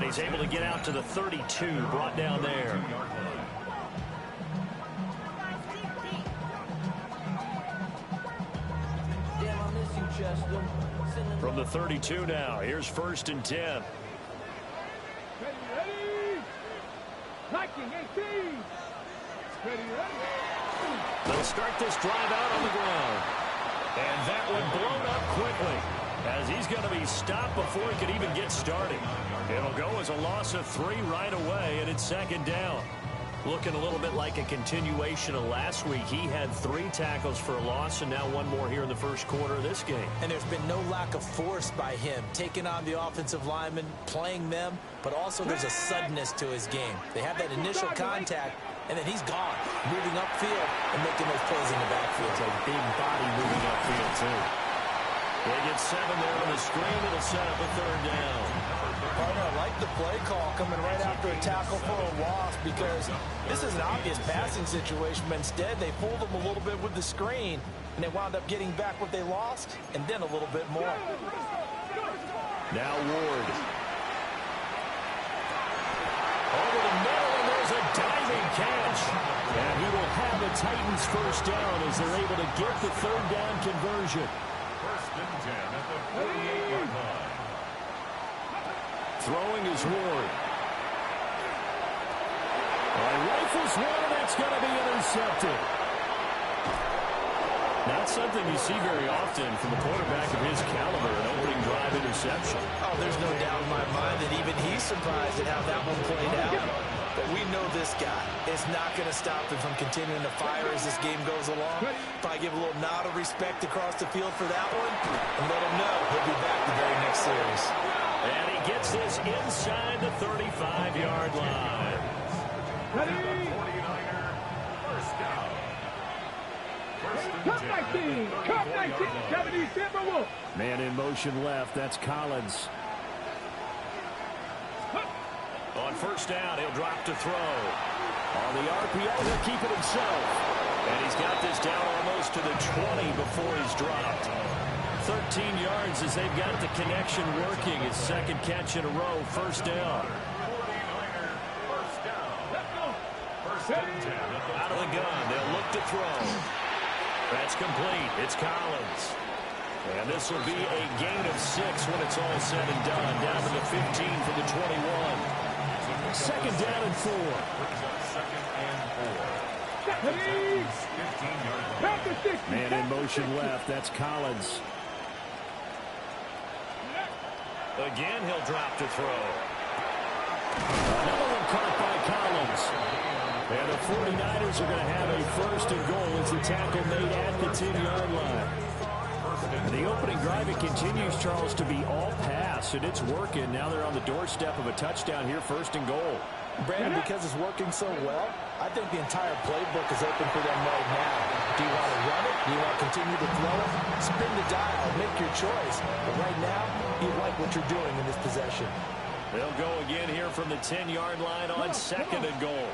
he's able to get out to the 32, brought down there. From the 32 now, here's 1st and 10. They'll start this drive out on the ground. And that one blown up quickly, as he's going to be stopped before he could even get started. It'll go as a loss of 3 right away, and it's 2nd down. Looking a little bit like a continuation of last week. He had 3 tackles for a loss, and now 1 more here in the first quarter of this game. And there's been no lack of force by him, taking on the offensive linemen, playing them, but also there's a suddenness to his game. They have that initial contact, and then he's gone, moving upfield and making those plays in the backfield. It's a big body moving upfield, too. They get 7 there on the screen. It'll set up a 3rd down. Partner, I like the play call coming right after a tackle for a loss, because this is an obvious passing situation, but instead they pulled them a little bit with the screen, and they wound up getting back what they lost, and then a little bit more. Now Ward. Over the middle, and there's a diving catch. And he will have the Titans 1st down as they're able to get the 3rd down conversion. 1st and 10 at the 48-yard line. Throwing is Ward. Rifles one, and that's going to be intercepted. Not something you see very often from a quarterback of his caliber, an opening drive interception. Oh, there's no doubt in my mind that even he's surprised at how that one played out. But we know this guy is not going to stop him from continuing to fire as this game goes along. Probably give a little nod of respect across the field for that one, and let him know he'll be back the very next series. And he gets this inside the 35-yard line. Ready? 49er, 1st down. 1st and 10. Cut 19, 77 Wolf. Man in motion left. That's Collins. On 1st down, he'll drop to throw. On the RPO, he'll keep it himself. And he's got this down almost to the 20 before he's dropped. 13 yards as they've got the connection working. His 2nd catch in a row, 1st down. 49er, 1st down. 1st and 10. Out of the gun, they'll look to throw. That's complete. It's Collins. And this will be a gain of 6 when it's all said and done. Down to the 15 from the 21. 2nd down and 4. 2nd and 4. 15 yards. Man in motion left. That's Collins. Again, he'll drop to throw. Another one caught by Collins. And the 49ers are going to have a 1st and goal as the tackle made at the 10-yard line. The opening drive, it continues, Charles, to be all pass, and it's working. Now they're on the doorstep of a touchdown here, 1st and goal. Brandon, because it's working so well, I think the entire playbook is open for them right now. Do you want to run it? Do you want to continue to throw it? Spin the dial. Make your choice. But right now, you like what you're doing in this possession. They'll go again here from the 10-yard line on 2nd and goal.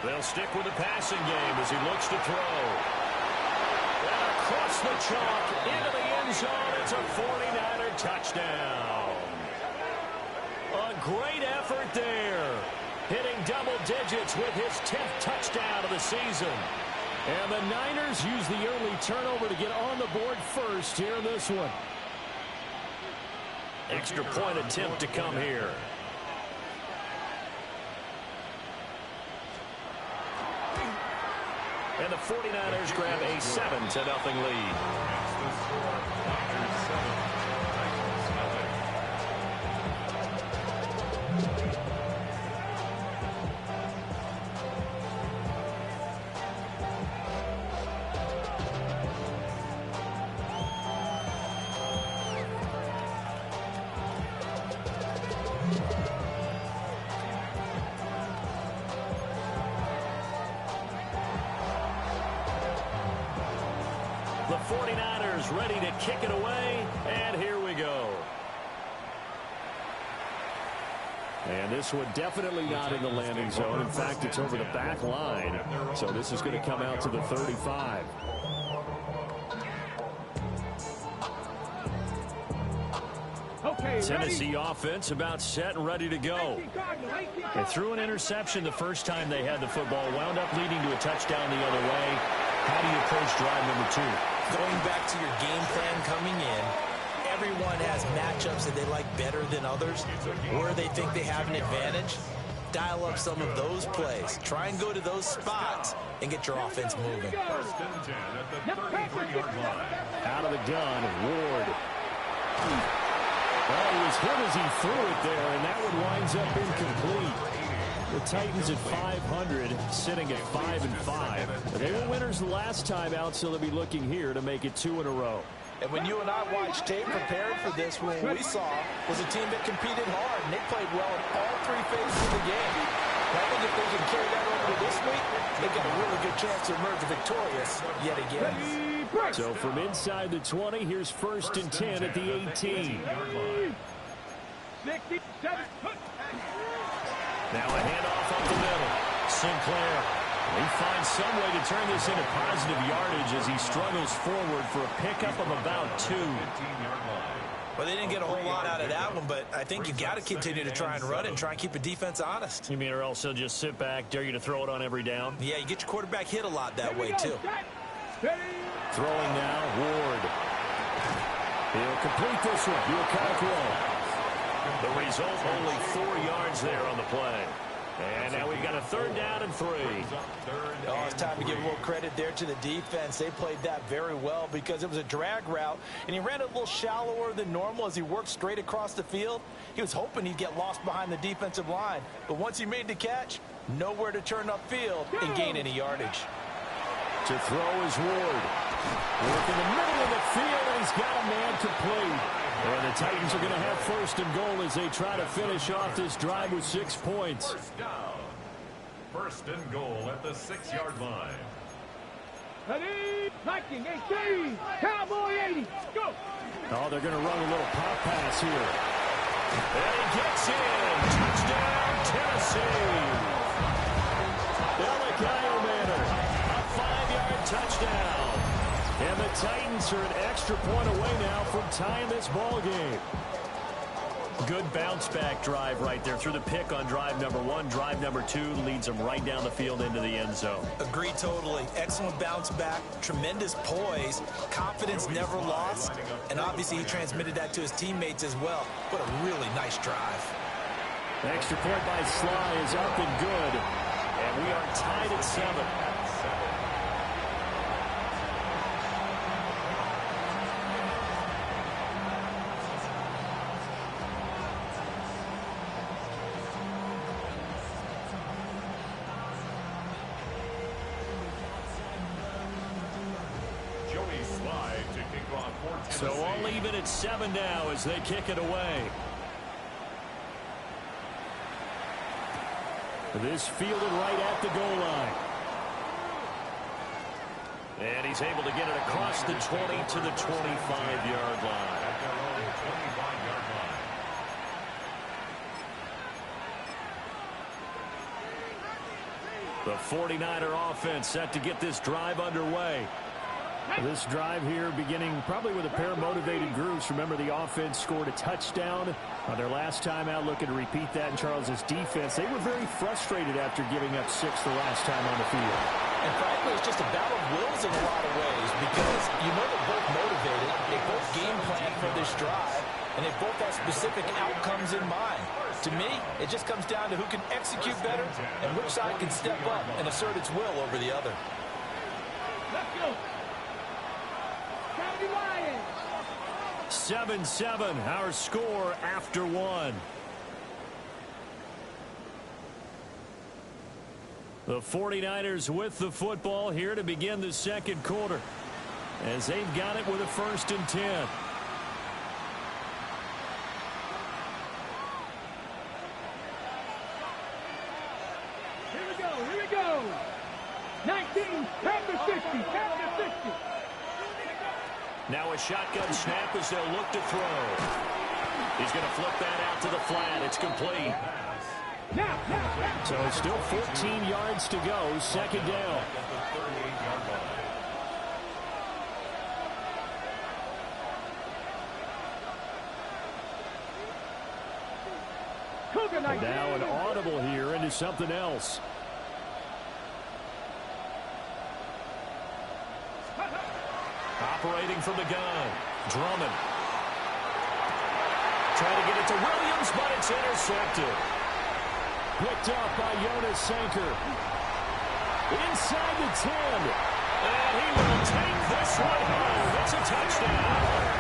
They'll stick with the passing game as he looks to throw. And across the chalk, into the end zone. It's a 49er touchdown. A great effort there. Hitting double digits with his 10th touchdown of the season. And the Niners use the early turnover to get on the board first here in this one. Extra point attempt to come here. And the 49ers grab a 7-0 lead. The 49ers ready to kick it away, and here we go. And this one definitely not in the landing zone. In fact, it's over the back line. So this is going to come out to the 35. Tennessee offense about set and ready to go. They threw an interception the first time they had the football, wound up leading to a touchdown the other way. How do you approach drive number 2? Going back to your game plan coming in, everyone has matchups that they like better than others, where they think they have an advantage. Dial up some of those plays. Try and go to those spots and get your offense moving. First and 10 at the 33-yard line. Out of the gun, Ward. Well, he was hit as he threw it there, and that one winds up incomplete. The Titans at 500, sitting at 5-5. They were winners the last time out, so they'll be looking here to make it 2 in a row. And when you and I watched tape prepared for this, what we saw was a team that competed hard, and they played well in all 3 phases of the game. And I think if they can carry that over to this week, they've got a really good chance to emerge victorious yet again. So from inside the 20, here's first and 10 at the 18. Now a handoff up the middle. Sinclair. He finds some way to turn this into positive yardage as he struggles forward for a pickup of about 2. Well, they didn't get a whole lot out of that one, but I think you got to continue to try and run it and try and keep the defense honest. You mean or else he'll just sit back, dare you to throw it on every down? Yeah, you get your quarterback hit a lot that way, too. Throwing now, Ward. He'll complete this one. Okoronkwo. The result, only 4 yards there on the play. And now we've got a 3rd down and 3. Oh, it's time to give a little credit there to the defense. They played that very well because it was a drag route, and he ran it a little shallower than normal as he worked straight across the field. He was hoping he'd get lost behind the defensive line, but once he made the catch, nowhere to turn upfield and gain any yardage. To throw is Ward. Work in the middle of the field, and he's got a man complete. And the Titans are going to have first and goal as they try to finish off this drive with 6 points. First down. First and goal at the 6-yard line. Ready, Viking 18, Cowboy 80, go! Oh, they're going to run a little pop pass here. And he gets in. Touchdown, Tennessee. Elikayo Manor, a 5-yard touchdown. And the Titans are an extra point away now from tying this ball game. Good bounce-back drive right there through the pick on drive number 1. Drive number 2 leads them right down the field into the end zone. Agreed totally. Excellent bounce back, tremendous poise, confidence never lost, and obviously he transmitted that to his teammates as well. What a really nice drive. Extra point by Sly is up and good. And we are tied at 7. So all even at 7 now as they kick it away. This fielded right at the goal line. And he's able to get it across the 20 to the 25-yard line. The 49er offense set to get this drive underway. This drive here beginning probably with a pair of motivated groups. Remember, the offense scored a touchdown on their last time out, looking to repeat that in Charles's defense. They were very frustrated after giving up 6 the last time on the field. And frankly, it's just a battle of wills in a lot of ways because you know they're both motivated. They both game plan for this drive, and they both have specific outcomes in mind. To me, it just comes down to who can execute better and which side can step up and assert its will over the other. Let's go! 7-7, our score after 1. The 49ers with the football here to begin the second quarter as they've got it with a 1st and 10. Here we go. 19, pound to 50, pound to 50. Now a shotgun snap as they'll look to throw. He's going to flip that out to the flat. It's complete. Now. So it's still 14 yards to go. 2nd down. Now an audible here into something else. Operating from the gun. Drummond. Trying to get it to Williams, but it's intercepted. Picked up by Jonas Sanker. Inside the 10. And he will take this one home. It's a touchdown.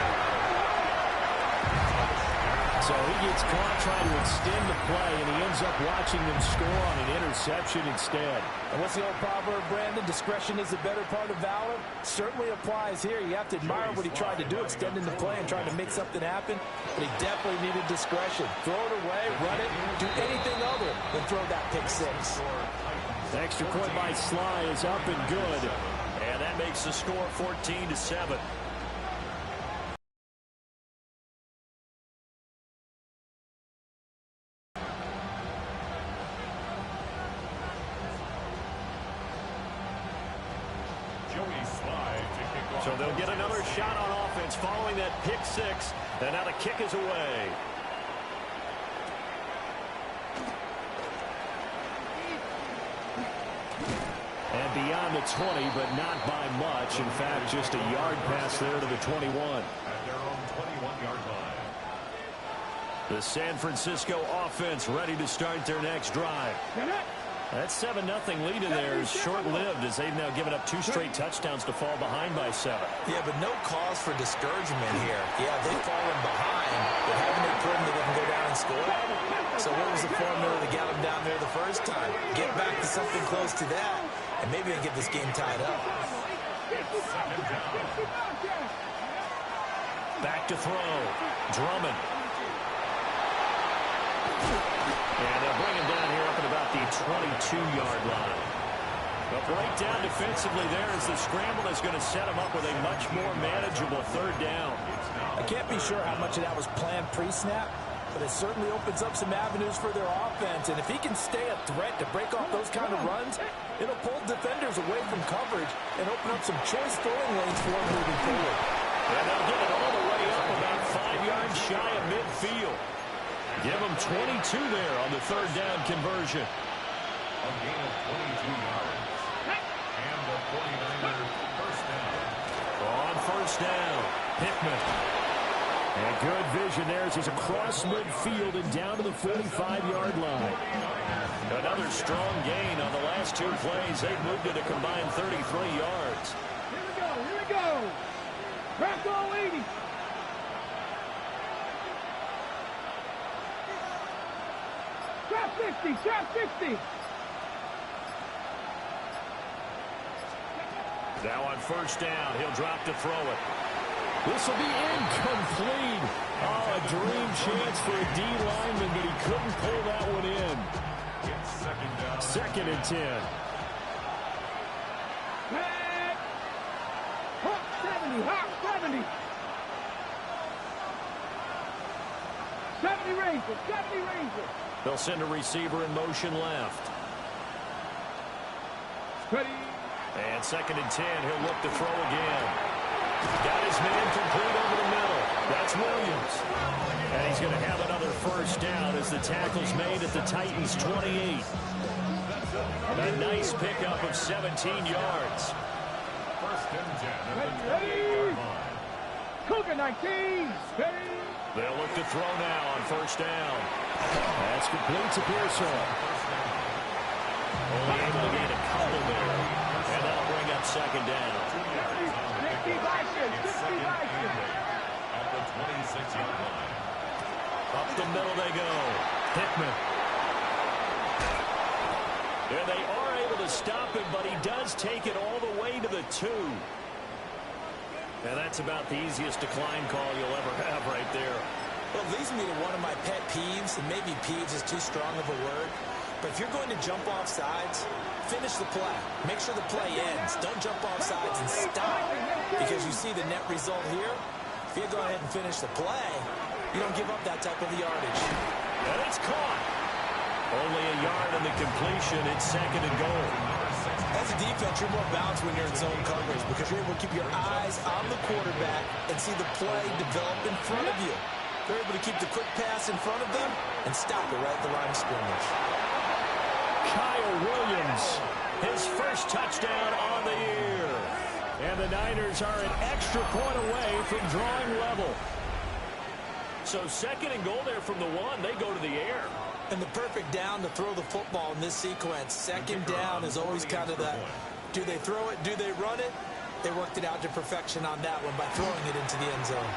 So he gets caught trying to extend the play, and he ends up watching them score on an interception instead. And what's the old proverb, Brandon? Discretion is the better part of valor. Certainly applies here. You have to admire what he tried to do, extending the play and trying to make something happen. But he definitely needed discretion. Throw it away, run it, do anything other than throw that pick six. The extra point by Sly is up and good. And that makes the score 14-7. So they'll get another shot on offense following that pick six. And now the kick is away. And beyond the 20, but not by much. In fact, just a yard pass there to the 21. At their own 21-yard line. The San Francisco offense ready to start their next drive. That 7-0 lead in there is short-lived as they've now given up 2 straight touchdowns to fall behind by 7. Yeah, but no cause for discouragement here. Yeah, they've fallen behind, but haven't they proven that they can go down and score? So what was the formula that got them down there the first time? Get back to something close to that, and maybe they get this game tied up. Back to throw. Drummond. And they'll bring him down here up at about the 22-yard line. The breakdown defensively there as the scramble is going to set him up with a much more manageable third down. I can't be sure how much of that was planned pre-snap, but it certainly opens up some avenues for their offense. And if he can stay a threat to break off those kind of runs, it'll pull defenders away from coverage and open up some choice throwing lanes for him moving forward. And they'll get it all the way up about 5 yards shy of midfield. Give him 22 there on the third down conversion. A gain of 22 yards. And the 49ers first down. On first down, Pittman. And good vision there as he's across midfield and down to the 45-yard line. Another strong gain on the last 2 plays. They've moved it a combined 33 yards. Here we go. Crack all 80. Trap 60, trap 60. Now on first down, he'll drop to throw it. This will be incomplete. Oh, a dream chance for a D lineman, but he couldn't pull that one in. It's second down. 2nd and 10. Hawk 70, Hawk 70. 70 Rangers, 70 Rangers. They'll send a receiver in motion left. Ready. And 2nd and 10, he'll look to throw again. Got his man complete over the middle. That's Williams. And he's going to have another first down as the tackle's made at the Titans' 28. A nice pickup of 17 yards. First and 10 at the Ready. 28-yard line. Cougar 19. Ready. They'll look to throw now on first down. That's complete to Pearsall. Only able to gain a couple there. And that'll bring up 2nd down. At the 26-yard line. Up the middle they go. Pittman. And they are able to stop him, but he does take it all the way to the 2. And that's about the easiest decline call you'll ever have right there. Well, it leads me to one of my pet peeves, and maybe peeves is too strong of a word. But if you're going to jump off sides, finish the play. Make sure the play ends. Don't jump off sides and stop. Because you see the net result here. If you go ahead and finish the play, you don't give up that type of yardage. And it's caught. Only a yard in the completion. It's 2nd and goal. As a defense, you're more balanced when you're in zone coverage because you're able to keep your eyes on the quarterback and see the play develop in front of you. They're able to keep the quick pass in front of them and stop it right at the line of scrimmage. Kyle Williams, his first touchdown on the year. And the Niners are an extra point away from drawing level. So second and goal there from the 1. They go to the air. And the perfect down to throw the football in this sequence. Second down is always kind of that. Do they throw it? Do they run it? They worked it out to perfection on that one by throwing it into the end zone.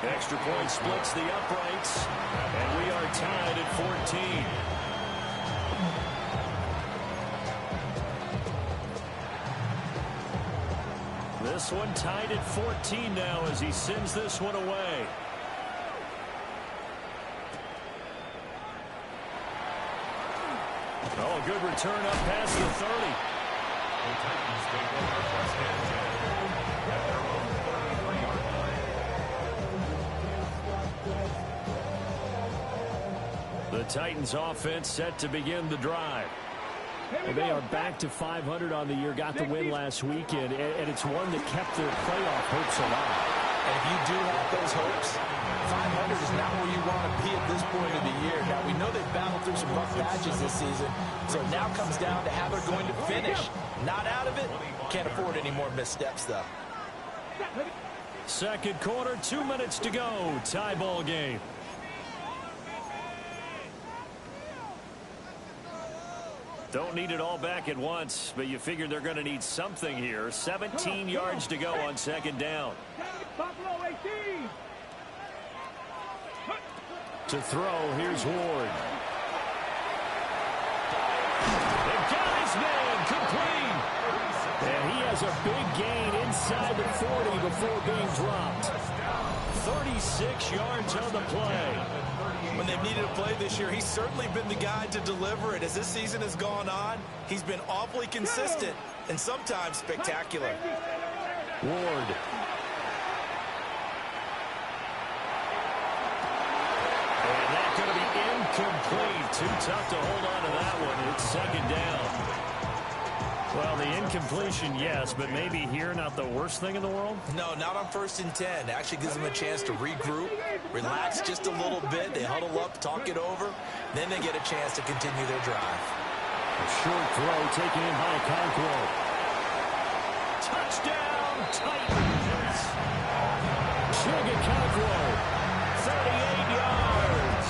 Extra point splits the uprights. And we are tied at 14. This one tied at 14 now as he sends this one away. Oh, a good return up past the 30. The Titans take over first and 10 at their own 33-yard line. The Titans offense set to begin the drive. Well, they are back to 500 on the year, got the win last weekend, and it's one that kept their playoff hopes alive. And if you do have those hopes, 500 is not where you want to be at this point of the year. Now, we know they've battled through some rough patches this season, so it now comes down to how they're going to finish. Not out of it. Can't afford any more missteps, though. Second quarter, 2 minutes to go. Tie ball game. Don't need it all back at once, but you figure they're going to need something here. 17 yards to go on second down. Buffalo 18. To throw, here's Ward. They've got his man, complete. And he has a big gain inside the 40 before being dropped. 36 yards on the play. When they've needed a play this year, he's certainly been the guy to deliver it. As this season has gone on, he's been awfully consistent and sometimes spectacular. Ward. And that's going to be incomplete. Too tough to hold on to that one. It's second down. Well, the incompletion, yes, but maybe here not the worst thing in the world? No, not on 1st and 10. It actually gives them a chance to regroup, relax just a little bit. They huddle up, talk it over. Then they get a chance to continue their drive. A short throw taken in by Okonkwo. Touchdown, Titans. Chig Okonkwo, 38 yards.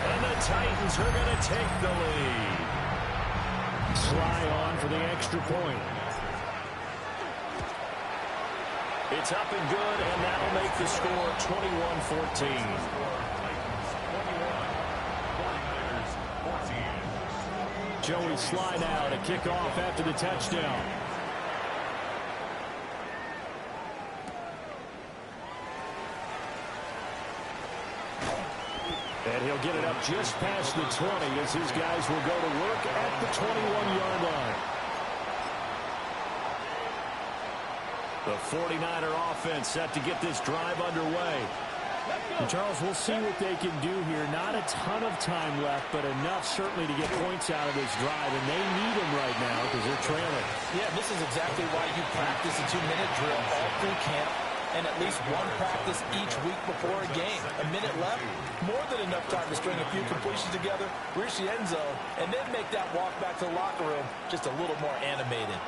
And the Titans are going to take the lead. Sly on for the extra point. It's up and good, and that'll make the score 21-14. Joey Sly now to kick off after the touchdown. And he'll get it up just past the 20 as his guys will go to work at the 21-yard line. The 49er offense set to get this drive underway. And Charles, we'll see what they can do here. Not a ton of time left, but enough certainly to get points out of this drive. And they need them right now because they're trailing. Yeah, this is exactly why you practice a 2-minute drill all through camp. And at least one practice each week before a game. A minute left, more than enough time to string a few completions together, reach the end zone, and then make that walk back to the locker room just a little more animated.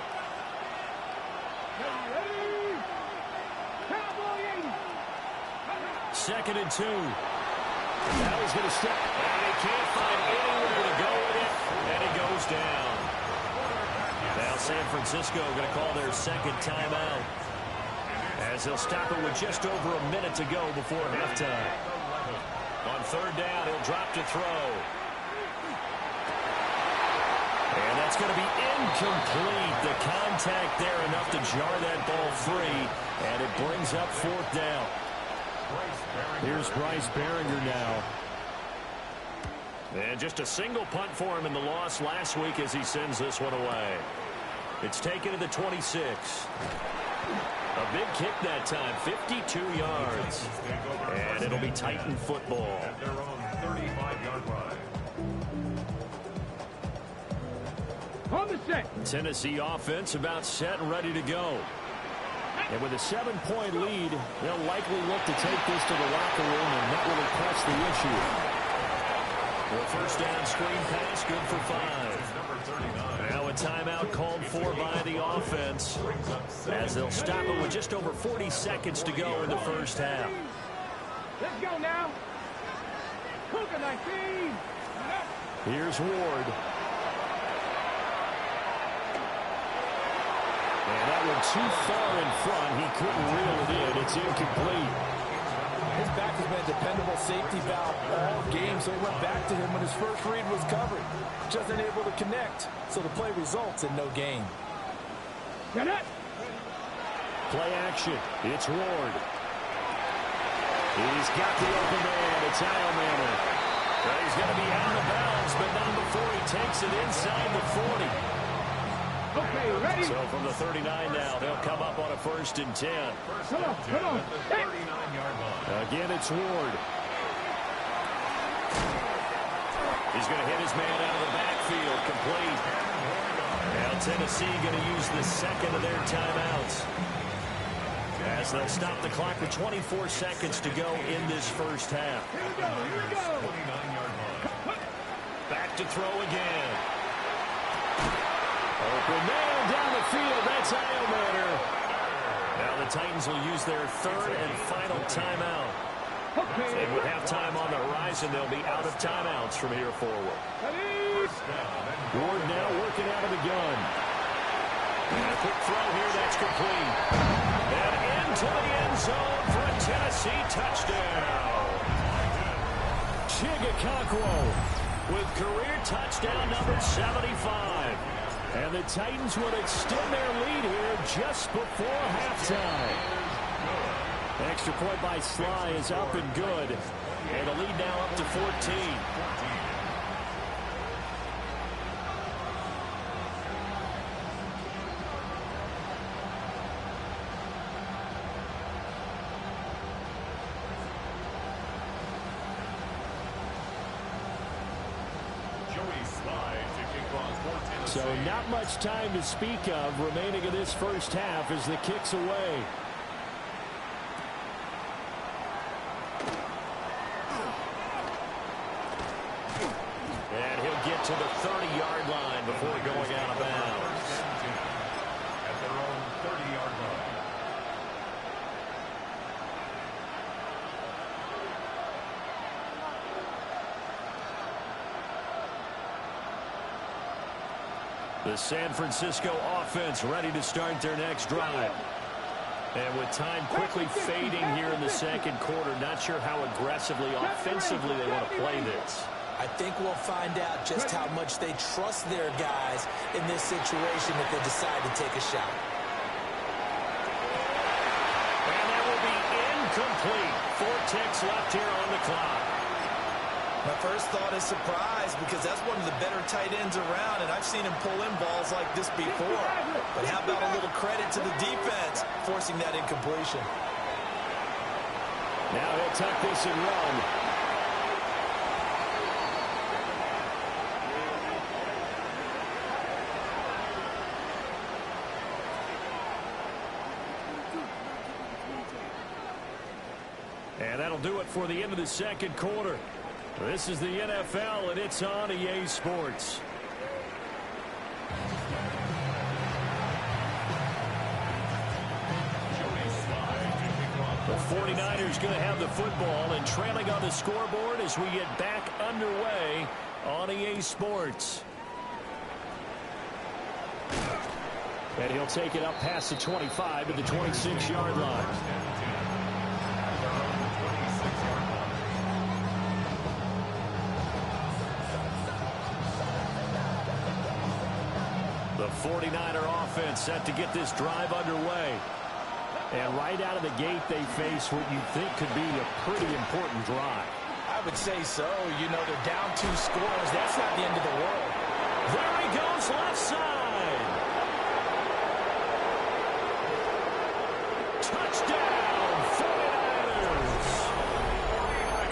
Second and 2. Now he's going to step, and he can't find anywhere to go with it, and he goes down. Now San Francisco going to call their second timeout, as he'll stop it with just over a minute to go before halftime. On third down, he'll drop to throw. And that's going to be incomplete. The contact there enough to jar that ball free, and it brings up fourth down. Here's Bryce Baringer now. And just a single punt for him in the loss last week as he sends this one away. It's taken to the 26. A big kick that time, 52 yards. And it'll be Titan football. At their own 35-yard line. On the set. Tennessee offense about set and ready to go. And with a 7-point lead, they'll likely look to take this to the locker room and not really press the issue. Well, first down screen pass, good for 5. Now a timeout called for by the offense as they'll stop it with just over 40 seconds to go in the first half. Let's go now. Cougar 19. Here's Ward. And that one too far in front. He couldn't reel it in. It's incomplete. His back has been a dependable safety valve all game, so he went back to him when his first read was covered. Just unable to connect, so the play results in no gain. Get it. Play action. It's Ward. He's got the open man. It's Eilmanner. Well, he's going to be out of bounds, but not before he takes it inside the 40. Okay, ready? So from the 39 now, they'll come up on a 1st and 10. Come on, come on. 39-yard line. Again, it's Ward. He's going to hit his man out of the backfield, complete. Now Tennessee going to use the second of their timeouts as they'll stop the clock with 24 seconds to go in this first half. Here we go, here we go. 29-yard line. Back to throw again. Open man down the field. That's Eilmanner. Now the Titans will use their 3rd and final timeout. Okay. And with halftime on the horizon, they'll be out of timeouts from here forward. Ready? Ward now working out of the gun. And a quick throw here. That's complete. And into the end zone for a Tennessee touchdown. Chigakakwo with career touchdown number 75. And the Titans would extend their lead here just before halftime. Extra point by Sly is up and good. And the lead now up to 14. So not much time to speak of remaining in this first half as the kick's away. And he'll get to the 30-yard line before going out of bounds. At their own 30-yard line. The San Francisco offense ready to start their next drive. And with time quickly fading here in the second quarter, not sure how aggressively, offensively they want to play this. I think we'll find out just how much they trust their guys in this situation if they decide to take a shot. And that will be incomplete. 4 ticks left here on the clock. My first thought is surprise because that's one of the better tight ends around, and I've seen him pull in balls like this before. But how about a little credit to the defense forcing that incompletion? Now he'll tuck this and run. And that'll do it for the end of the second quarter. This is the NFL, and it's on EA Sports. The 49ers going to have the football and trailing on the scoreboard as we get back underway on EA Sports. And he'll take it up past the 25 to the 26-yard line. The 49er offense set to get this drive underway. And right out of the gate, they face what you think could be a pretty important drive. I would say so. You know, they're down 2 scores. That's not the end of the world. There he goes, left side. Touchdown, 49ers.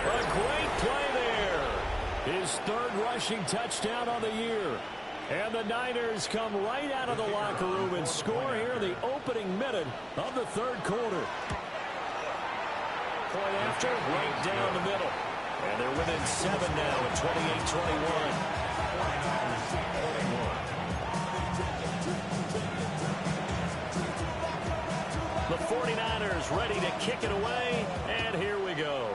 A great play there. His 3rd rushing touchdown on the year. And the Niners come right out of the locker room and score here in the opening minute of the third quarter. Point after, right down the middle. And they're within 7 now at 28-21. The 49ers ready to kick it away, and here we go.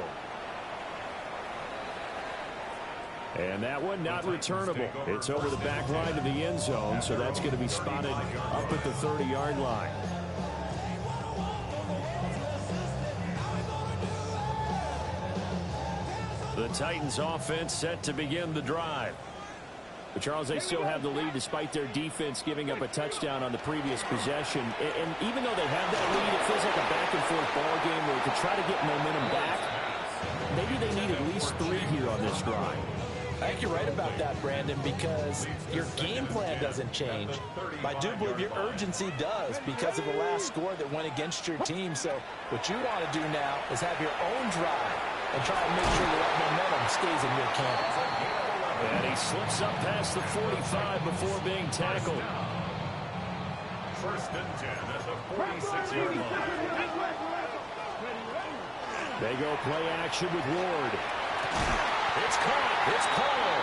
And that one not returnable. It's over the back line of the end zone, so that's going to be spotted up at the 30-yard line. The Titans offense set to begin the drive. But Charles, they still have the lead despite their defense giving up a touchdown on the previous possession. And even though they have that lead, it feels like a back-and-forth ball game where to try to get momentum back, maybe they need at least 3 here on this drive. I think you're right about that, Brandon, because your game plan doesn't change. I do believe your urgency does because of the last score that went against your team. So what you want to do now is have your own drive and try to make sure that momentum stays in your camp. And he slips up past the 45 before being tackled. First and 10 at the 46-yard line. They go play action with Ward. It's caught. It's called.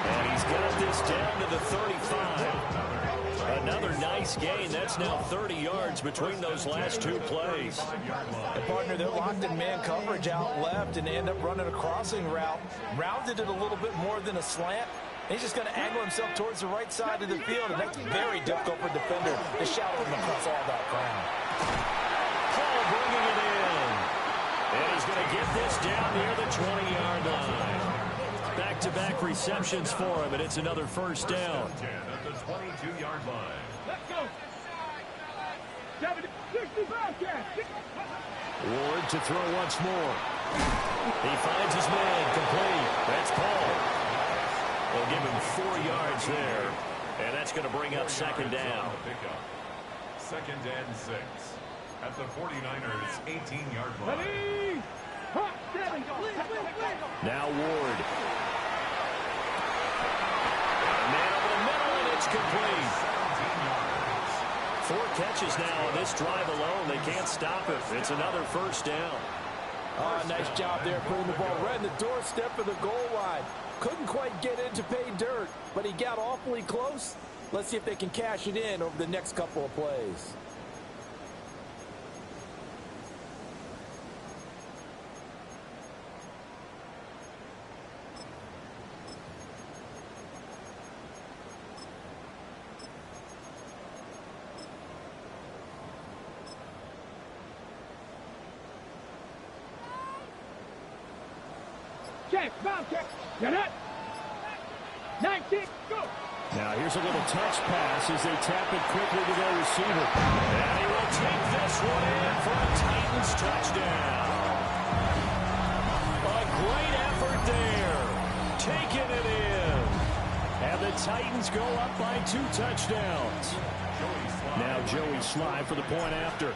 And he's got this down to the 35. Another nice gain. That's now 30 yards between those last 2 plays. And partner, they're locked in man coverage out left, and they end up running a crossing route. Rounded it a little bit more than a slant. He's just going to angle himself towards the right side of the field, and that's very difficult for a defender to shadow him across all that ground. Paul bringing it in. And he's going to get this down near the 20-yard line. Back-to-back receptions for him, and it's another first down. 10 at the 22-yard line. Let's go. 65 catch. Ward to throw once more. He finds his man complete. That's Paul. They'll give him 4 yards there, and that's going to bring up second down. Second and 6 at the 49ers 18-yard line. Now Ward. Man over the middle, and it's complete. 4 catches now on this drive alone. They can't stop it. It's another first down. Oh, nice job there putting the ball right in the doorstep of the goal line. Couldn't quite get in to pay dirt, but he got awfully close. Let's see if they can cash it in over the next couple of plays. Check, bounce check. Get it. 19, go. Now here's a little touch pass as they tap it quickly to their receiver. And he will take this one in for a Titans touchdown. A great effort there. Taking it in. And the Titans go up by 2 touchdowns. Now Joey Sly for the point after.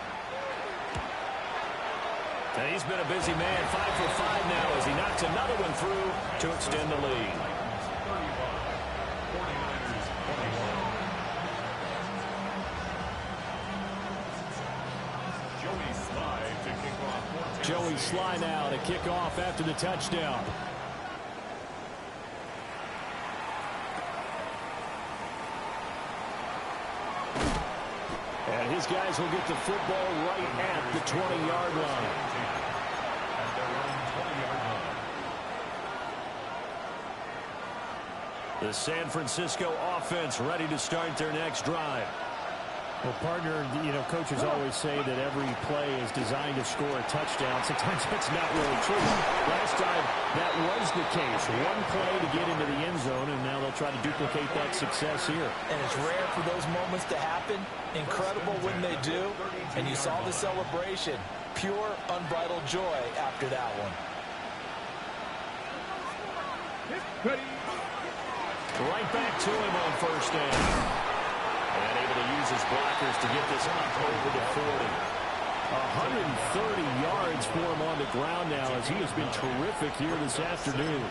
And he's been a busy man, 5 for 5 now as he knocks another one through to extend the lead. Joey Sly now to kick off after the touchdown. And his guys will get the football right at the 20-yard line. The San Francisco offense ready to start their next drive. Well, partner, you know, coaches always say that every play is designed to score a touchdown. Sometimes that's not really true. Last time, that was the case. One play to get into the end zone, and now they'll try to duplicate that success here. And it's rare for those moments to happen. Incredible when they do. And you saw the celebration. Pure, unbridled joy after that one. Right back to him on first down. And able to use his blockers to get this up over the 40. 130 yards for him on the ground now as he has been terrific here this afternoon.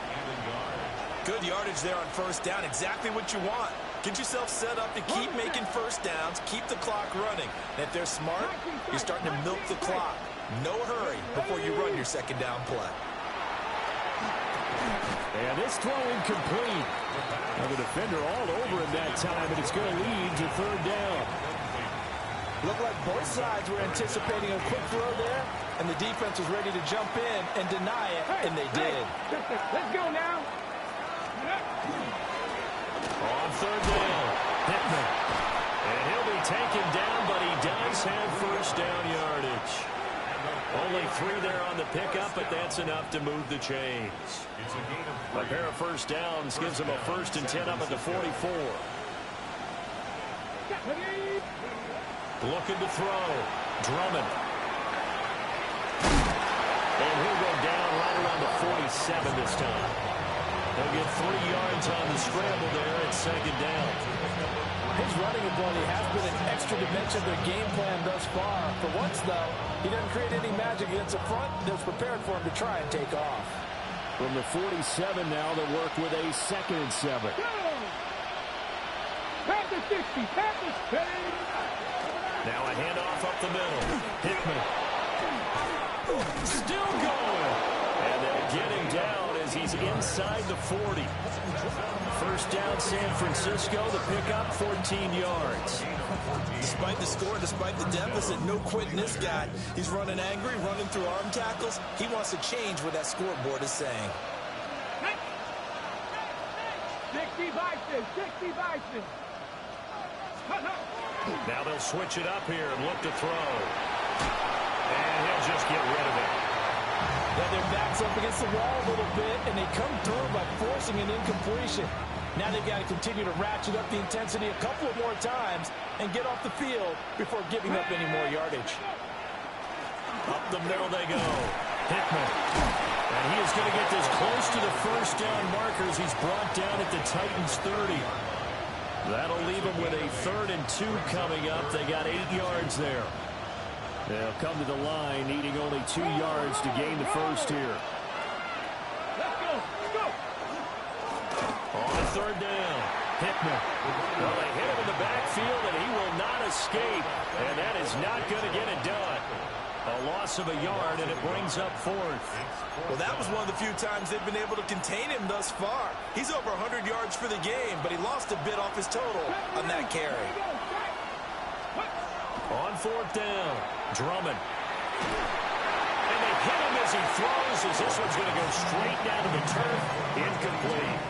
Good yardage there on first down. Exactly what you want. Get yourself set up to keep making first downs, keep the clock running. And if they're smart, you're starting to milk the clock. No hurry before you run your second down play. And this throw incomplete. Now the defender all over him that time, and it's going to lead to third down. Looked like both sides were anticipating a quick throw there, and the defense was ready to jump in and deny it, and they did. Let's go now. On third down, Pittman. And he'll be taken down, but he does have first down yardage. Only 3 there on the pickup, but that's enough to move the chains. A pair of first downs gives him a 1st and 10 up at the 44. Looking to throw. Drummond. And he'll go down right around the 47 this time. They'll get 3 yards on the scramble there at second down. His running ability has been an extra dimension of their game plan thus far. For once, though, he doesn't create any magic against the front that's prepared for him to try and take off. From the 47 now, they'll work with a 2nd and 7. Now a handoff up the middle. Hickman. Still going. And they'll get him down as he's inside the 40. First down, San Francisco. The pickup, 14 yards. Despite the score, despite the deficit, no quitting this guy. He's running angry, running through arm tackles. He wants to change what that scoreboard is saying. 60 Bison. Now they'll switch it up here and look to throw. And he'll just get rid of it. Well, their back's up against the wall a little bit, and they come through by forcing an incompletion. Now they've got to continue to ratchet up the intensity a couple of more times and get off the field before giving up any more yardage. Up the middle they go. Hickman. And he is going to get this close to the first down markers. He's brought down at the Titans' 30. That'll leave him with a 3rd and 2 coming up. They got 8 yards there. They'll come to the line, needing only 2 yards to gain the first here. Let's go. On 3rd down, Hickman. Well, they hit him in the backfield, and he will not escape. And that is not going to get it done. A loss of a yard, and it brings up 4th. Well, that was one of the few times they've been able to contain him thus far. He's over 100 yards for the game, but he lost a bit off his total on that carry. On 4th down, Drummond. And they hit him as he throws, as this one's going to go straight down to the turf. Incomplete.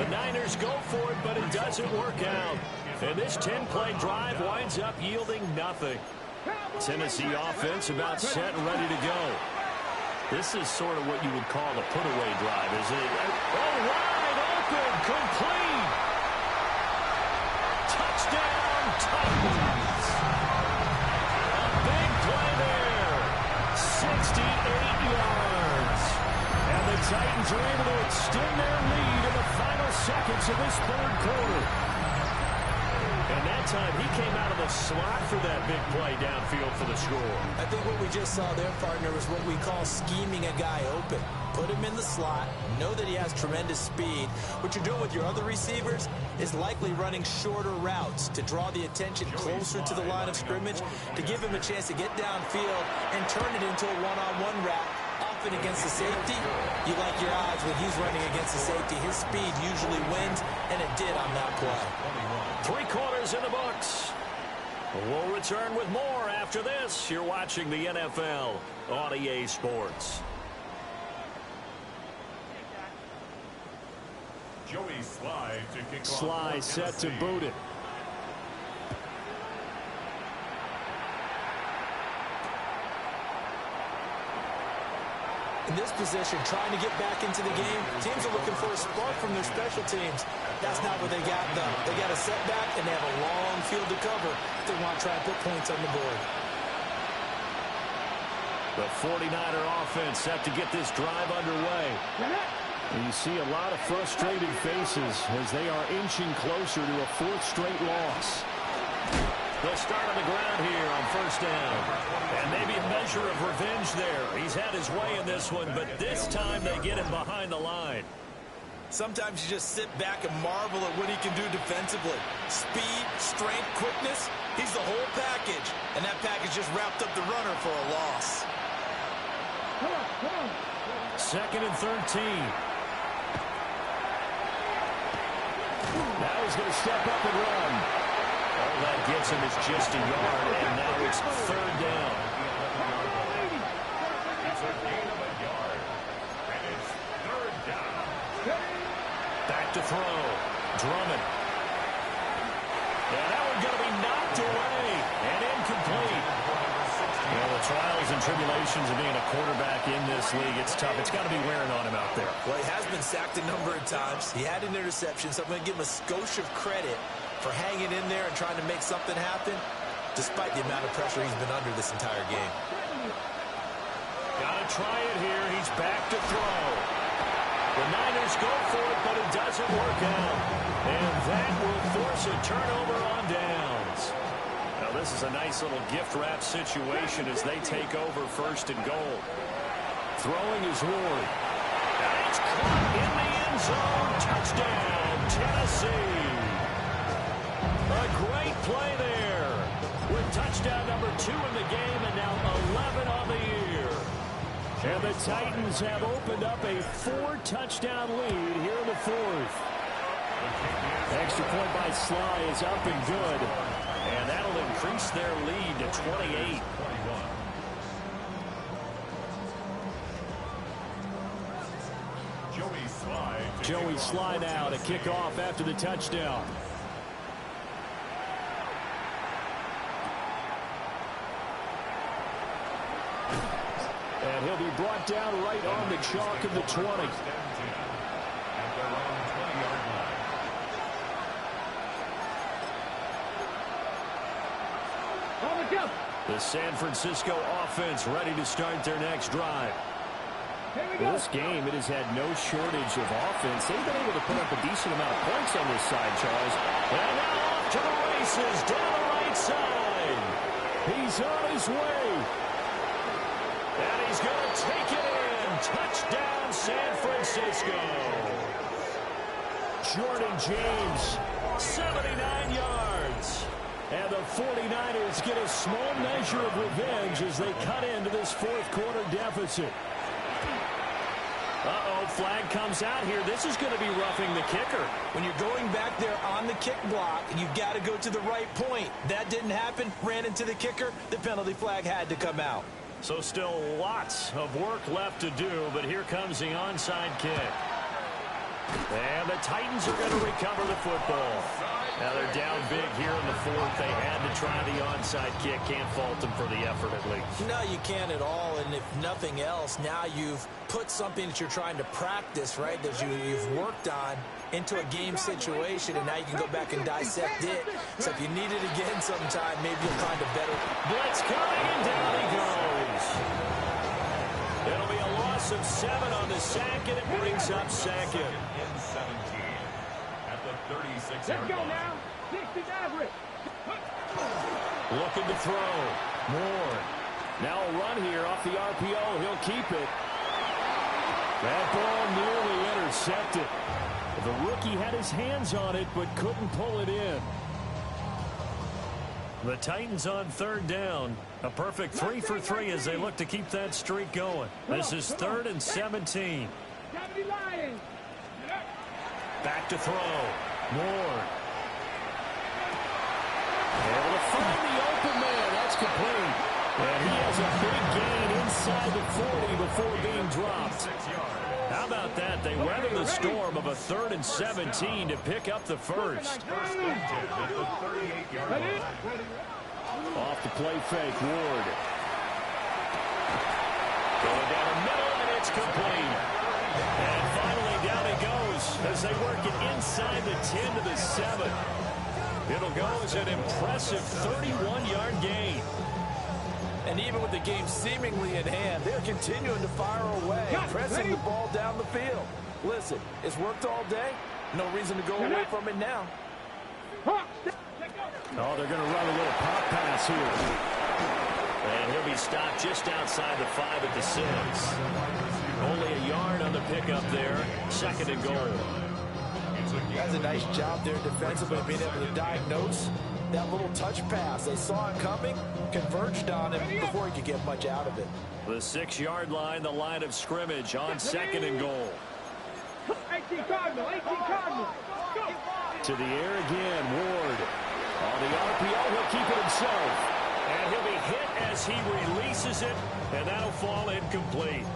The Niners go for it, but it doesn't work out. And this 10-play drive winds up yielding nothing. Tennessee offense about set and ready to go. This is sort of what you would call a put-away drive, isn't it? Oh, wide open, complete. Touchdown, Titans. A big play there. 68 yards. And the Titans are able to extend their lead in the final seconds of this 3rd quarter. And that time, he came out of the slot for that big play downfield for the score. I think what we just saw there, partner, is what we call scheming a guy open. Put him in the slot, know that he has tremendous speed. What you're doing with your other receivers is likely running shorter routes to draw the attention closer to the line of scrimmage, to give him a chance to get downfield and turn it into a one-on-one route. Often against the safety, you like your odds when he's running against the safety. His speed usually wins, and it did on that play. 3 quarters in the books. We'll return with more after this. You're watching the NFL on EA Sports. Joey Slye to kick off. Slye set to boot it. In this position, trying to get back into the game, teams are looking for a spark from their special teams. That's not what they got, though. They got a setback, and they have a long field to cover if they want to try and put points on the board. The 49er offense set to get this drive underway. And you see a lot of frustrated faces as they are inching closer to a 4th straight loss. They'll start on the ground here on 1st down. And maybe a measure of revenge there. He's had his way in this one, but this time they get him behind the line. Sometimes you just sit back and marvel at what he can do defensively. Speed, strength, quickness, he's the whole package. And that package just wrapped up the runner for a loss. Second and 13. Now he's going to step up and run. All that gets him is just a yard, and now it's third down. It's a gain of a yard. And it's third down. Back to throw. Drummond. And that one's going to be knocked away and incomplete. Well, the trials and tribulations of being a quarterback in this league, it's tough. It's got to be wearing on him out there. Well, he has been sacked a number of times. He had an interception, so I'm going to give him a skosh of credit for hanging in there and trying to make something happen, despite the amount of pressure he's been under this entire game. Got to try it here. He's back to throw. The Niners go for it, but it doesn't work out. And that will force a turnover on downs. Now, this is a nice little gift wrap situation as they take over first and goal. Throwing is Ward. And it's caught in the end zone. Touchdown, Tennessee. A great play there. With touchdown number 2 in the game and now 11 on the year. And the Titans have opened up a 4-touchdown lead here in the fourth. Extra point by Sly is up and good. And that'll increase their lead to 28. Joey Sly now to kick off after the touchdown. And he'll be brought down right on the chalk of the 20. The San Francisco offense ready to start their next drive. This game, it has had no shortage of offense. They've been able to put up a decent amount of points on this side, Charles. And now off to the races down the right side. He's on his way. And he's going to take it in. Touchdown, San Francisco. Jordan James, 79 yards. And the 49ers get a small measure of revenge as they cut into this fourth quarter deficit. Uh-oh, flag comes out here. This is going to be roughing the kicker. When you're going back there on the kick block, you've got to go to the right point. That didn't happen. Ran into the kicker. The penalty flag had to come out. So still lots of work left to do, but here comes the onside kick. And the Titans are going to recover the football. Now they're down big here in the fourth. They had to try the onside kick. Can't fault them for the effort at least. No, you can't at all. And if nothing else, now you've put something that you're trying to practice, right, that you've worked on into a game situation, and now you can go back and dissect it. So if you need it again sometime, maybe you'll find a better. Blitz coming, and down he goes. It'll be a loss of 7 on the sack, and it brings up second. In 17 at the 36-yard line. Now, 60 average. Looking to throw. Moore. Now a run here off the RPO. He'll keep it. That ball nearly intercepted. The rookie had his hands on it, but couldn't pull it in. The Titans on third down. A perfect 3 for 3 as they look to keep that streak going. This is 3rd and 17. Back to throw. Moore. Able to find the open man. That's complete. And he has a big gain inside the 40 before being dropped. How about that? They weather the storm of a 3rd and 17 to pick up the first. Off the play fake, Ward. Going down the middle, and it's complete. And finally down he goes as they work it inside the 10 to the 7. It'll go as an impressive 31-yard gain. And even with the game seemingly in hand, they're continuing to fire away, pressing the ball down the field. Listen, it's worked all day. No reason to go away from it now. Oh, they're going to run a little pop pass here. And he'll be stopped just outside the 5 at the 6. Only a yard on the pickup there. 2nd and goal. That's a nice job there defensively, being able to diagnose that little touch pass. They saw it coming, converged on it before he could get much out of it. The 6-yard line, the line of scrimmage on 2nd and goal. 18 Cardinal, 18 Cardinal. Go. To the air again, Ward. On the RPO, he'll keep it himself. And he'll be hit as he releases it, and that'll fall incomplete.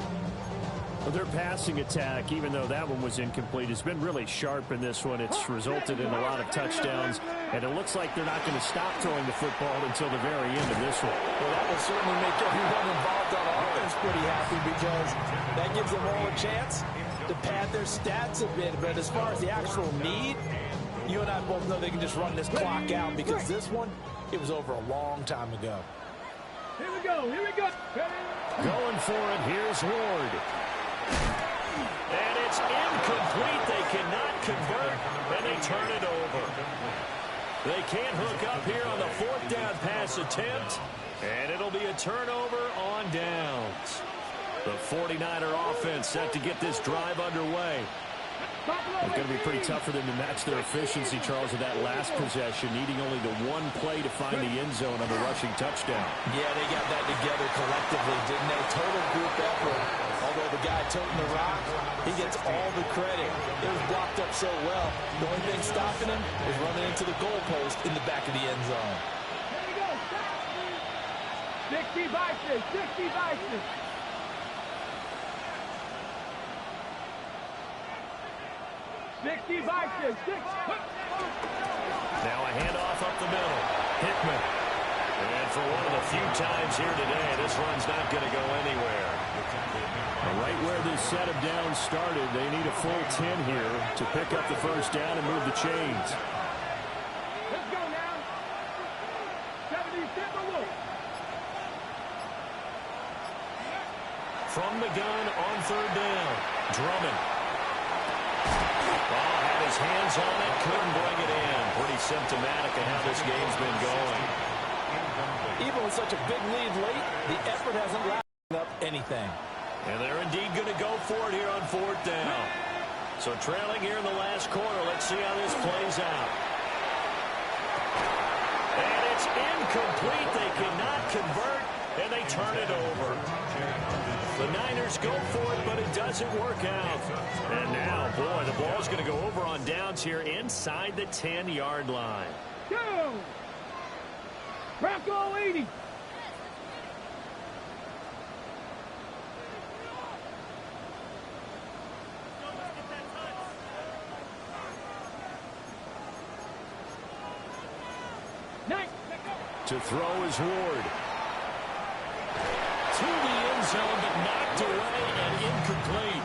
Well, their passing attack, even though that one was incomplete, has been really sharp in this one. It's resulted in a lot of touchdowns, and it looks like they're not going to stop throwing the football until the very end of this one. Well, that will certainly make everyone involved on offense pretty happy, because that gives them all a chance to pad their stats a bit. But as far as the actual need, you and I both know they can just run this clock out, because this one, it was over a long time ago. Here we go, here we go. Going for it, here's Ward. And it's incomplete. They cannot convert, and they turn it over. They can't hook up here on the 4th down pass attempt, and it'll be a turnover on downs. The 49er offense set to get this drive underway. It's going to be pretty tough for them to match their efficiency, Charles, with that last possession, needing only the one play to find the end zone on the rushing touchdown. Yeah, they got that together collectively, didn't they? Total group effort. Although the guy toting the rock, he gets all the credit. It was blocked up so well. The only thing stopping him was running into the goalpost in the back of the end zone. Here we go. 60 Vices, 60 Vices. Now a handoff up the middle. Hickman. And for one of the few times here today, this run's not going to go anywhere. Right where this set of downs started, they need a full 10 here to pick up the first down and move the chains. Let's go now. 77 Wolf. From the gun on 3rd down. Drummond. Ball had his hands on it, couldn't bring it in. Pretty symptomatic of how this game's been going. Even with such a big lead late, the effort hasn't wrapped up anything. And they're indeed going to go for it here on 4th down. So trailing here in the last quarter. Let's see how this plays out. And it's incomplete. They cannot convert, and they turn it over. The Niners go for it, but it doesn't work out. And now, boy, the ball's going to go over on downs here inside the 10-yard line. Go! Bronco 80. To throw is Ward. To the end zone, but knocked away and incomplete.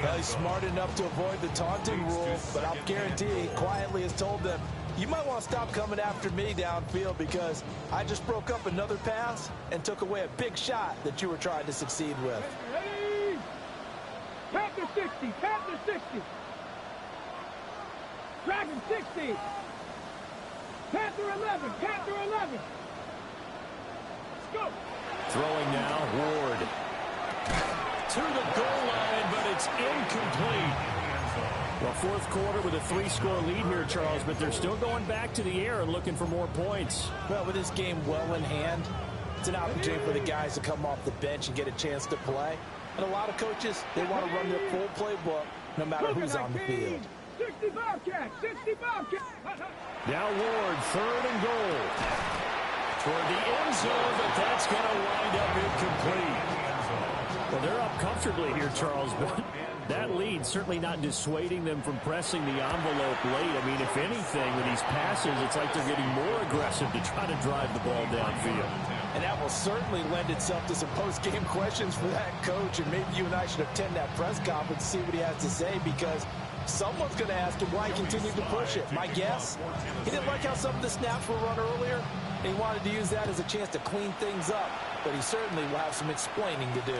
Well, he's smart enough to avoid the taunting rule, but I'll guarantee he quietly has told them, you might want to stop coming after me downfield, because I just broke up another pass and took away a big shot that you were trying to succeed with. Ready? Panther 60, Panther 60. Dragon 60. Panther 11, Panther 11. Let's go. Throwing now, Ward. To the goal line, but it's incomplete. Well, 4th quarter with a 3-score lead here, Charles, but they're still going back to the air and looking for more points. Well, with this game well in hand, it's an opportunity for the guys to come off the bench and get a chance to play. And a lot of coaches, they want to run their full playbook no matter who's on the field. 60 Bobcat, 60 Bobcat. Now Ward, 3rd and goal. Toward the end zone, but that's going to wind up incomplete. Well, they're up comfortably here, Charles, but that lead certainly not dissuading them from pressing the envelope late. I mean, if anything, with these passes, it's like they're getting more aggressive to try to drive the ball downfield. And that will certainly lend itself to some post-game questions for that coach, and maybe you and I should attend that press conference to see what he has to say, because someone's going to ask him why he continued to push it. My guess, he didn't like how some of the snaps were run earlier, and he wanted to use that as a chance to clean things up, but he certainly will have some explaining to do.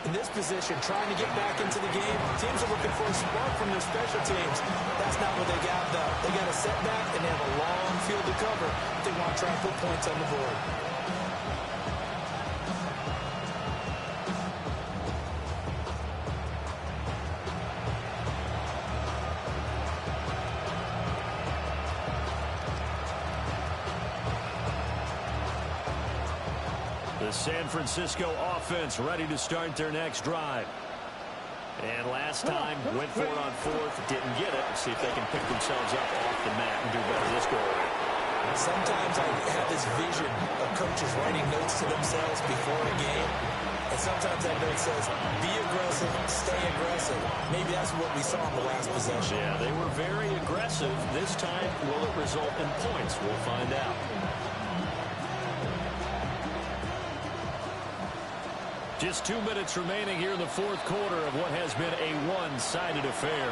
In this position, trying to get back into the game, teams are looking for a spark from their special teams. That's not what they got, though. They got a setback, and they have a long field to cover if they want to try and put points on the board. The San Francisco offense ready to start their next drive. And last time, went for it on fourth, didn't get it. See if they can pick themselves up off the mat and do better this go around. Sometimes I have this vision of coaches writing notes to themselves before a game. And sometimes that note says, be aggressive, stay aggressive. Maybe that's what we saw in the last possession. Yeah, they were very aggressive. This time, will it result in points? We'll find out. Just 2 minutes remaining here in the fourth quarter of what has been a one-sided affair.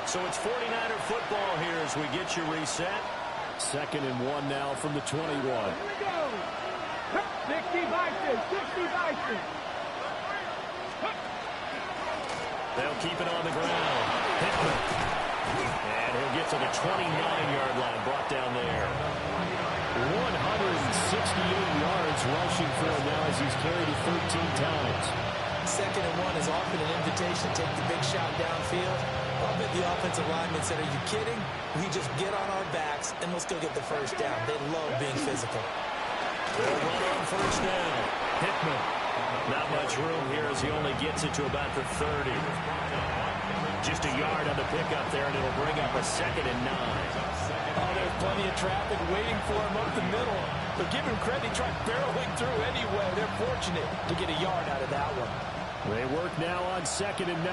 So it's 49er football here as we get you reset. 2nd and 1 now from the 21. Here we go. 60 Bison, 60 Bison. They'll keep it on the ground. Hickman. And he'll get to the 29-yard line, brought down there. 168 yards rushing for him now as he's carried it 13 times. 2nd and 1 is often an invitation to take the big shot downfield. I bet the offensive lineman said, are you kidding? We just get on our backs and let's go get the first down. They love being physical. They'll run on first down. Hickman. Not much room here as he only gets it to about the 30. Just a yard on the pickup there, and it'll bring up a 2nd and 9. Oh, there's plenty of traffic waiting for him up the middle. But give him credit, he tried barreling through anyway. They're fortunate to get a yard out of that one. They work now on 2nd and 9.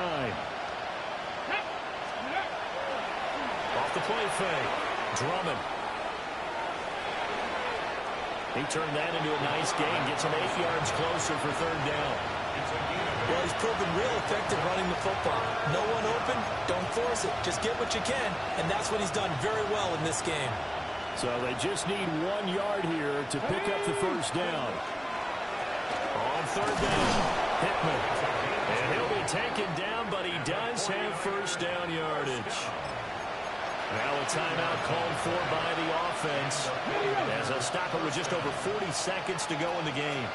Off the play fake. Drummond. He turned that into a nice gain. Gets him 8 yards closer for 3rd down. Well, he's proven real effective running the football. No one open, don't force it. Just get what you can, and that's what he's done very well in this game. So they just need 1 yard here to pick up the first down. On 3rd down, Hickman. And he'll be taken down, but he does have first down yardage. Now a timeout called for by the offense as they'll stop it with just over 40 seconds to go in the game.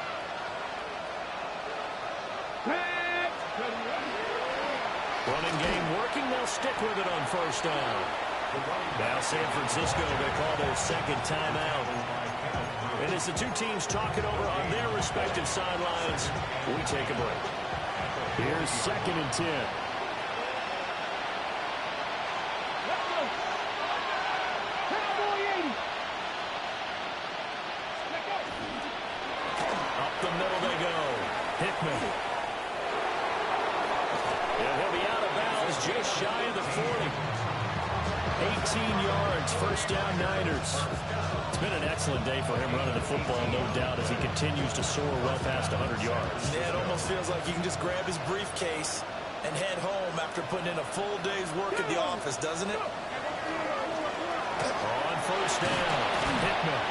Running game working. They'll stick with it on first down. Now San Francisco going to call their 2nd timeout. And as the two teams talk it over on their respective sidelines, we take a break. Here's 2nd and 10. Up the middle they go. Hickman. And he'll be out of bounds just shy of the 40. 18 yards, first down Niners. It's been an excellent day for him running the football, no doubt, as he continues to soar well past 100 yards. Yeah, it almost feels like he can just grab his briefcase and head home after putting in a full day's work at the office, doesn't it? On first down, Hickman.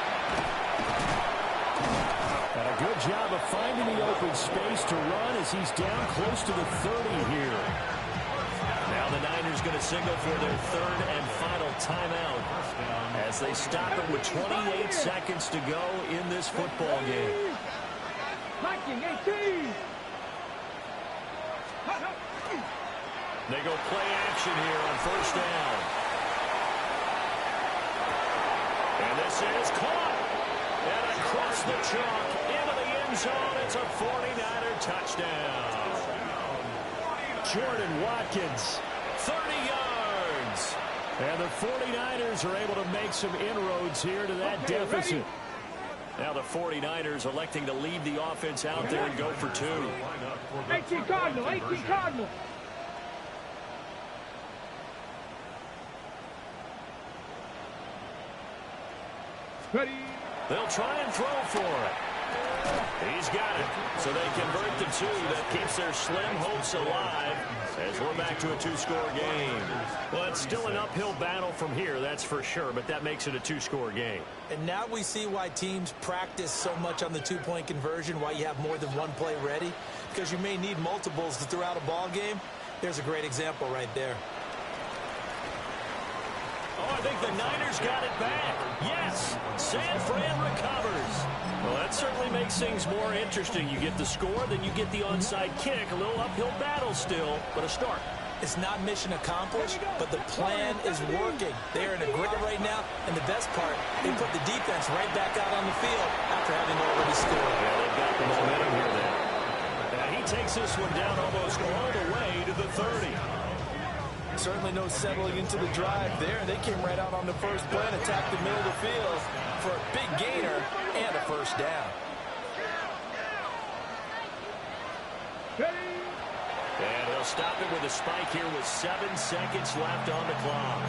And a good job of finding the open space to run as he's down close to the 30 here. Now the Niners going to signal for their 3rd and final timeout as they stop it with 28 seconds to go in this football game. Viking 18. They go play action here on first down. And this is caught. And across the chalk into the end zone. It's a 49er touchdown. Jordan Watkins. 30 yards. And the 49ers are able to make some inroads here to that deficit. Now the 49ers electing to leave the offense out there and go for 2. 18 Cardinal, 18 Cardinal. Ready. They'll try and throw for it. He's got it. So they convert the two. That keeps their slim hopes alive as we're back to a two-score game. Well, it's still an uphill battle from here, that's for sure, but that makes it a two-score game. And now we see why teams practice so much on the two-point conversion, why you have more than one play ready, because you may need multiples to throw out a ball game. There's a great example right there. Oh, I think the Niners got it back. Yes, San Fran recovers. Well, that certainly makes things more interesting. You get the score, then you get the onside kick. A little uphill battle still, but a start. It's not mission accomplished, but the plan is working. They're in a groove right now, and the best part, they put the defense right back out on the field after having already scored. Yeah, they've got the momentum here then. And he takes this one down almost all the way to the 30. Certainly no settling into the drive there. They came right out on the first play and attacked the middle of the field for a big gainer and a first down. And he'll stop it with a spike here with 7 seconds left on the clock.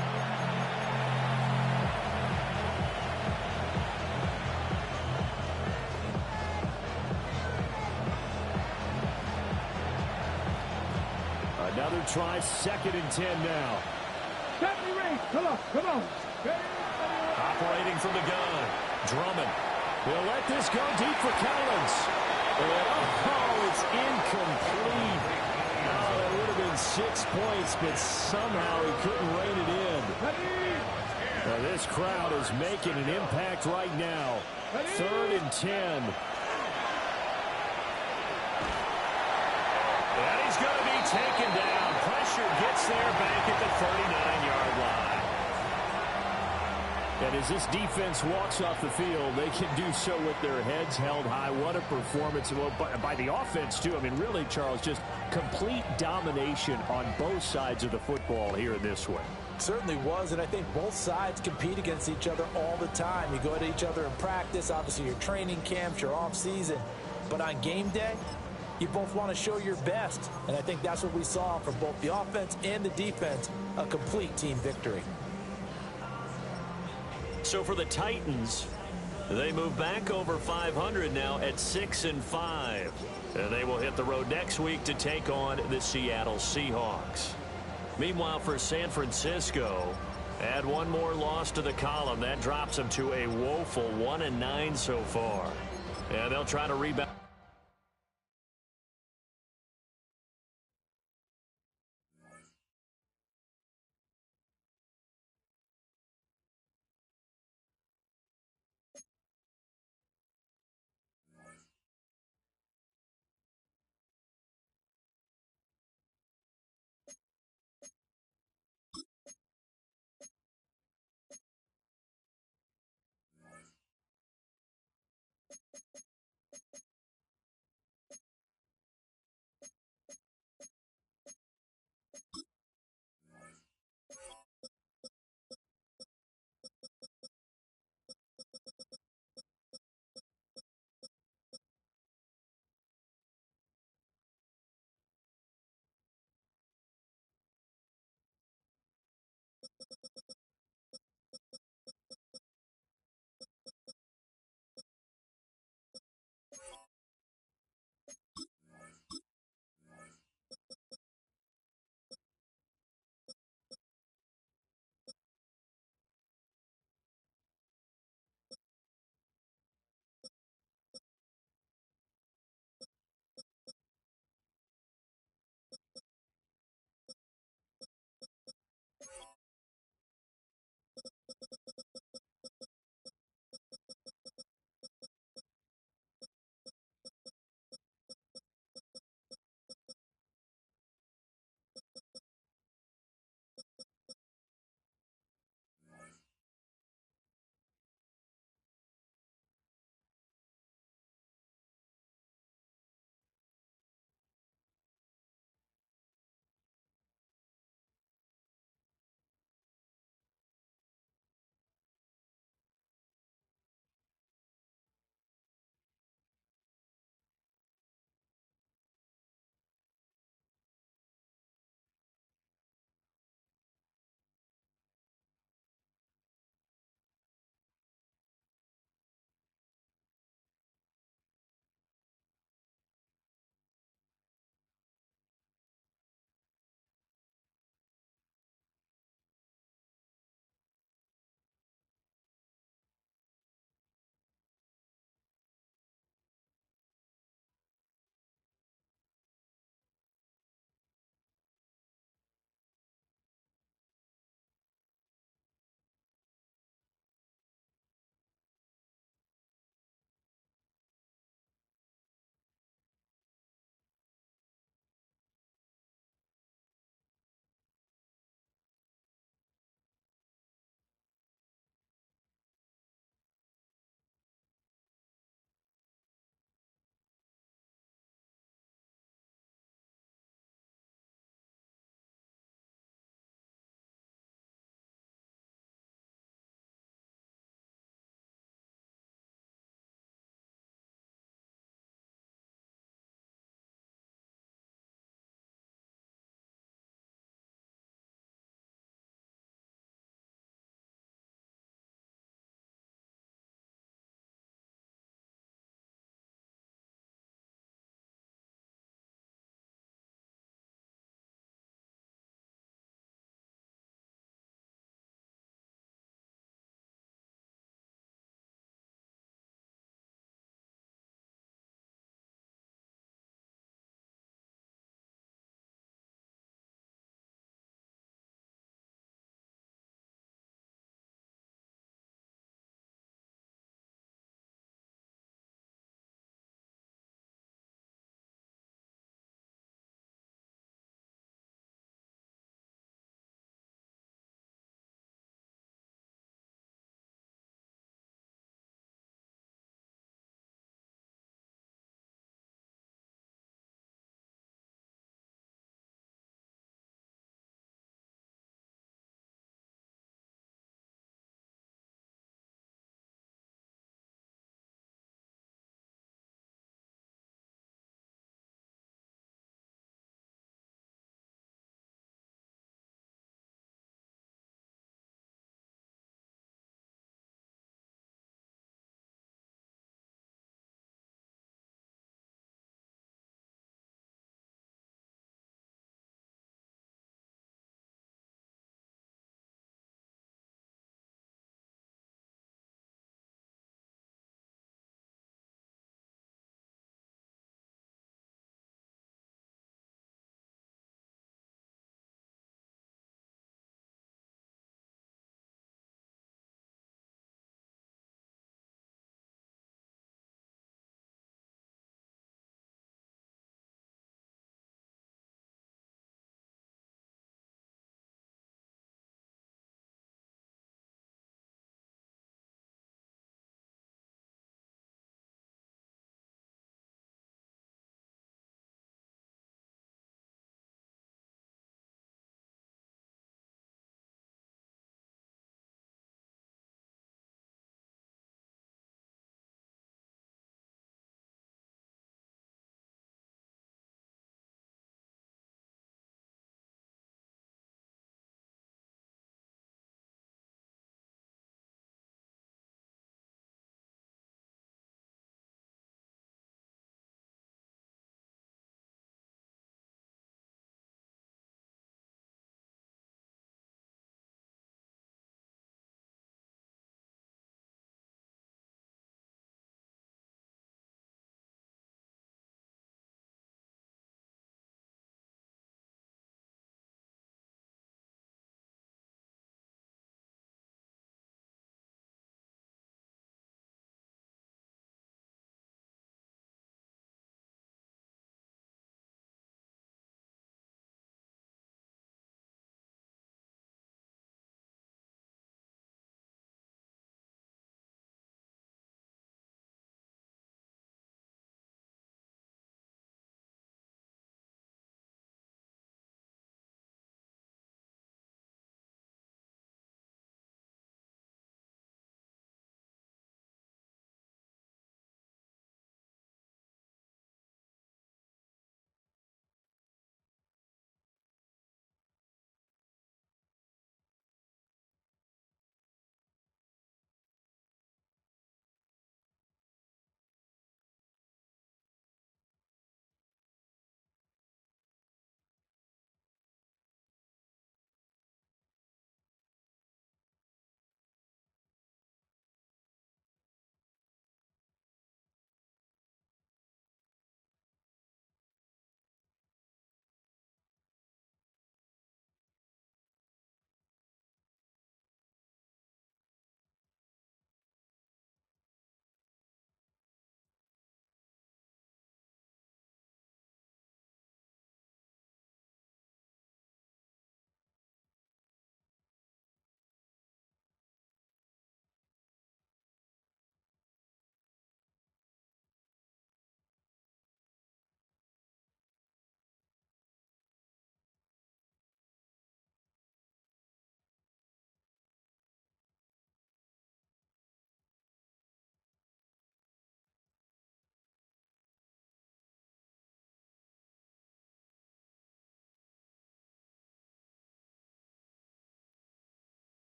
Another try, 2nd and 10 now. Come on. Operating from the gun, Drummond. He'll let this go deep for Collins. Oh, it's incomplete. Oh, that would have been 6 points, but somehow he couldn't rein it in. Now, this crowd is making an impact right now. 3rd and 10. And he's going to be taken down. Pressure gets there back at the 39-yard line. And as this defense walks off the field, they can do so with their heads held high. What a performance by the offense, too. I mean, really, Charles, just complete domination on both sides of the football here in this one. Certainly was, and I think both sides compete against each other all the time. You go at each other in practice, obviously your training camps, your off-season. But on game day, you both want to show your best. And I think that's what we saw from both the offense and the defense, a complete team victory. So for the Titans, they move back over 500 now at 6-5. And they will hit the road next week to take on the Seattle Seahawks. Meanwhile, for San Francisco, add one more loss to the column. That drops them to a woeful 1-9 so far. And they'll try to rebound.